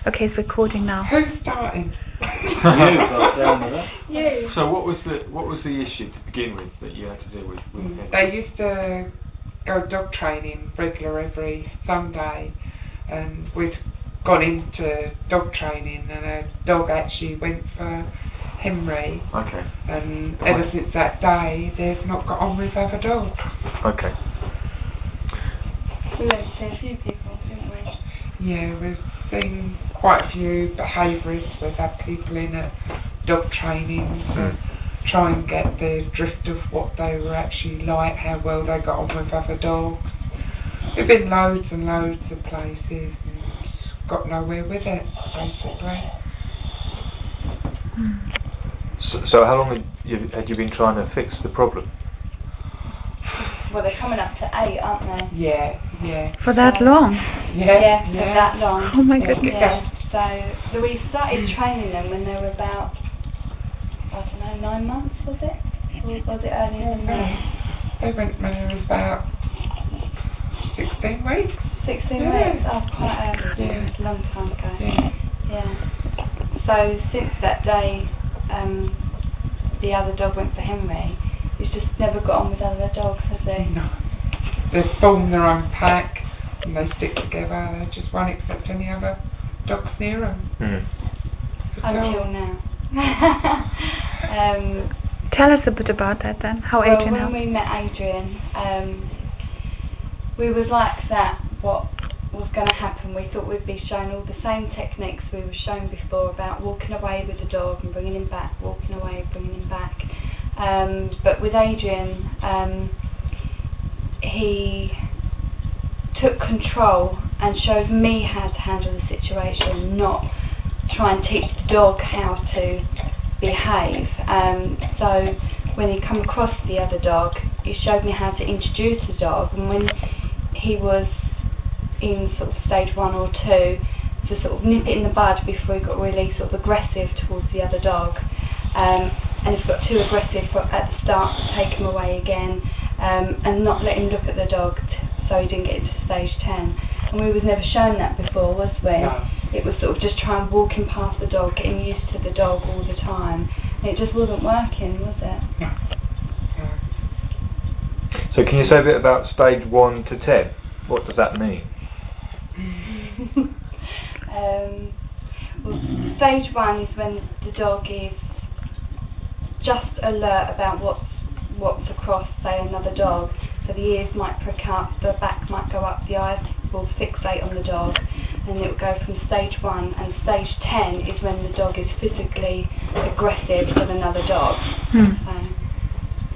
Okay, it's recording now. Who's starting? You. So what was the issue to begin with that you had to deal with Henry? They used to go dog training regular every Sunday, and we'd gone into dog training, and a dog actually went for Henry. Okay. And ever since that day, they've not got on with other dogs. Okay. We went to see a few people, didn't we? Yeah, we've seen quite a few behaviourists. We've had people in at dog training to try and get the drift of what they were actually like, how well they got on with other dogs. We've been loads and loads of places and got nowhere with it, basically. So how long had you been trying to fix the problem? Well, they're coming up to 8, aren't they? Yeah. For that long? Yeah, for that long. Oh my goodness. Yeah. So we started training them when they were about, I don't know, 9 months, was it? Or was it earlier than that? They went when it was about 16 weeks. 16 weeks? Oh, quite early. Yeah. It was a long time ago. Yeah. So since that day, the other dog went for Henry. He's just never got on with other dogs, has he? No. They form their own pack and they stick together. They just won't accept any other dogs near them. Until now. Tell us a bit about that then. How Adrian helped. When we met Adrian, we was like that. What was going to happen? We thought we'd be shown all the same techniques we were shown before about walking away with the dog and bringing him back, walking away, bringing him back. But with Adrian, he took control and showed me how to handle the situation, not try and teach the dog how to behave. So when he come across the other dog, he showed me how to introduce the dog, and when he was in sort of stage 1 or 2, to sort of nip it in the bud before he got really sort of aggressive towards the other dog. And if he got too aggressive at the start, take him away again, and not let him look at the dog so he didn't get to stage 10. And we was never shown that before, was we? No. It was sort of just trying walking past the dog, getting used to the dog all the time. And it just wasn't working, was it? No. So can you say a bit about stage 1 to 10? What does that mean? Well, stage 1 is when the dog is just alert about what's across, say, another dog. So the ears might prick up, the back might go up, the eyes will fixate on the dog, and it will go from stage 1. And stage 10 is when the dog is physically aggressive with another dog.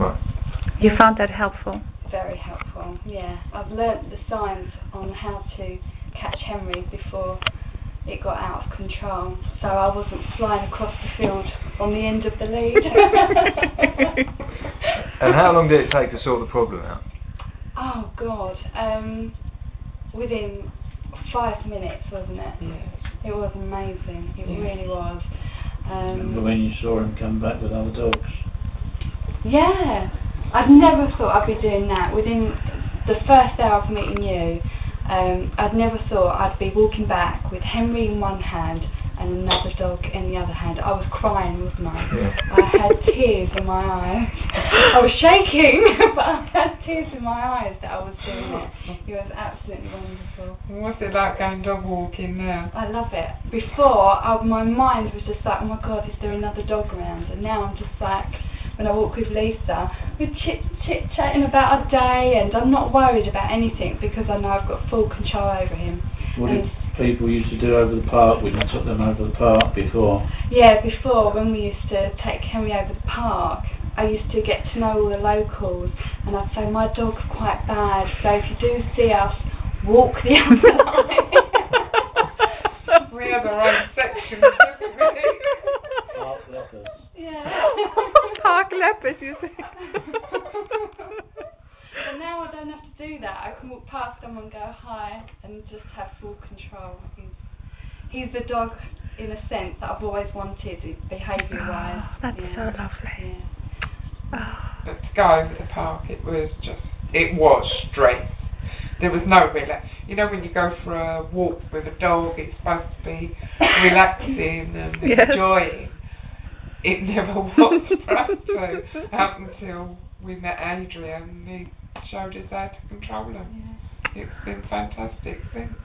Right. You found that helpful? Very helpful, yeah. I've learnt the signs on how to catch Henry before it got out of control, so I wasn't flying across the field on the end of the lead. And how long did it take to sort the problem out? Oh God, within 5 minutes, wasn't it? Yeah. It was amazing, it really was. Remember when you saw him come back with other dogs? Yeah, I'd never thought I'd be doing that. Within the first hour of meeting you, I'd never thought I'd be walking back with Henry in one hand and another dog in the other hand. I was crying, wasn't I? Yeah. I had tears in my eyes. I was shaking, but I had tears in my eyes that I was doing it. It was absolutely wonderful. What's it like going dog walking now? I love it. Before, my mind was just like, oh my God, is there another dog around? And now I'm just like, when I walk with Lisa, we're chit-chatting about our day, and I'm not worried about anything because I know I've got full control over him. What did people used to do over the park when you took them over the park before? Yeah, before, when we used to take Henry over the park, I used to get to know all the locals, and I'd say, my dog's quite bad, so if you do see us, walk the other way. We have our own section, don't we? Park lepers. Yeah. Park lepers, you think? But now I don't have to do that. I can walk past someone, go hi, and just have full control. He's the dog, in a sense, that I've always wanted, behaviour-wise. Oh, that's so lovely. Yeah. Oh. But to go over the park, it was stress. there was no you know, when you go for a walk with a dog, it's supposed to be relaxing and enjoying. It never was supposed to, up until we met Adrian and he showed us how to control them. It's been fantastic since.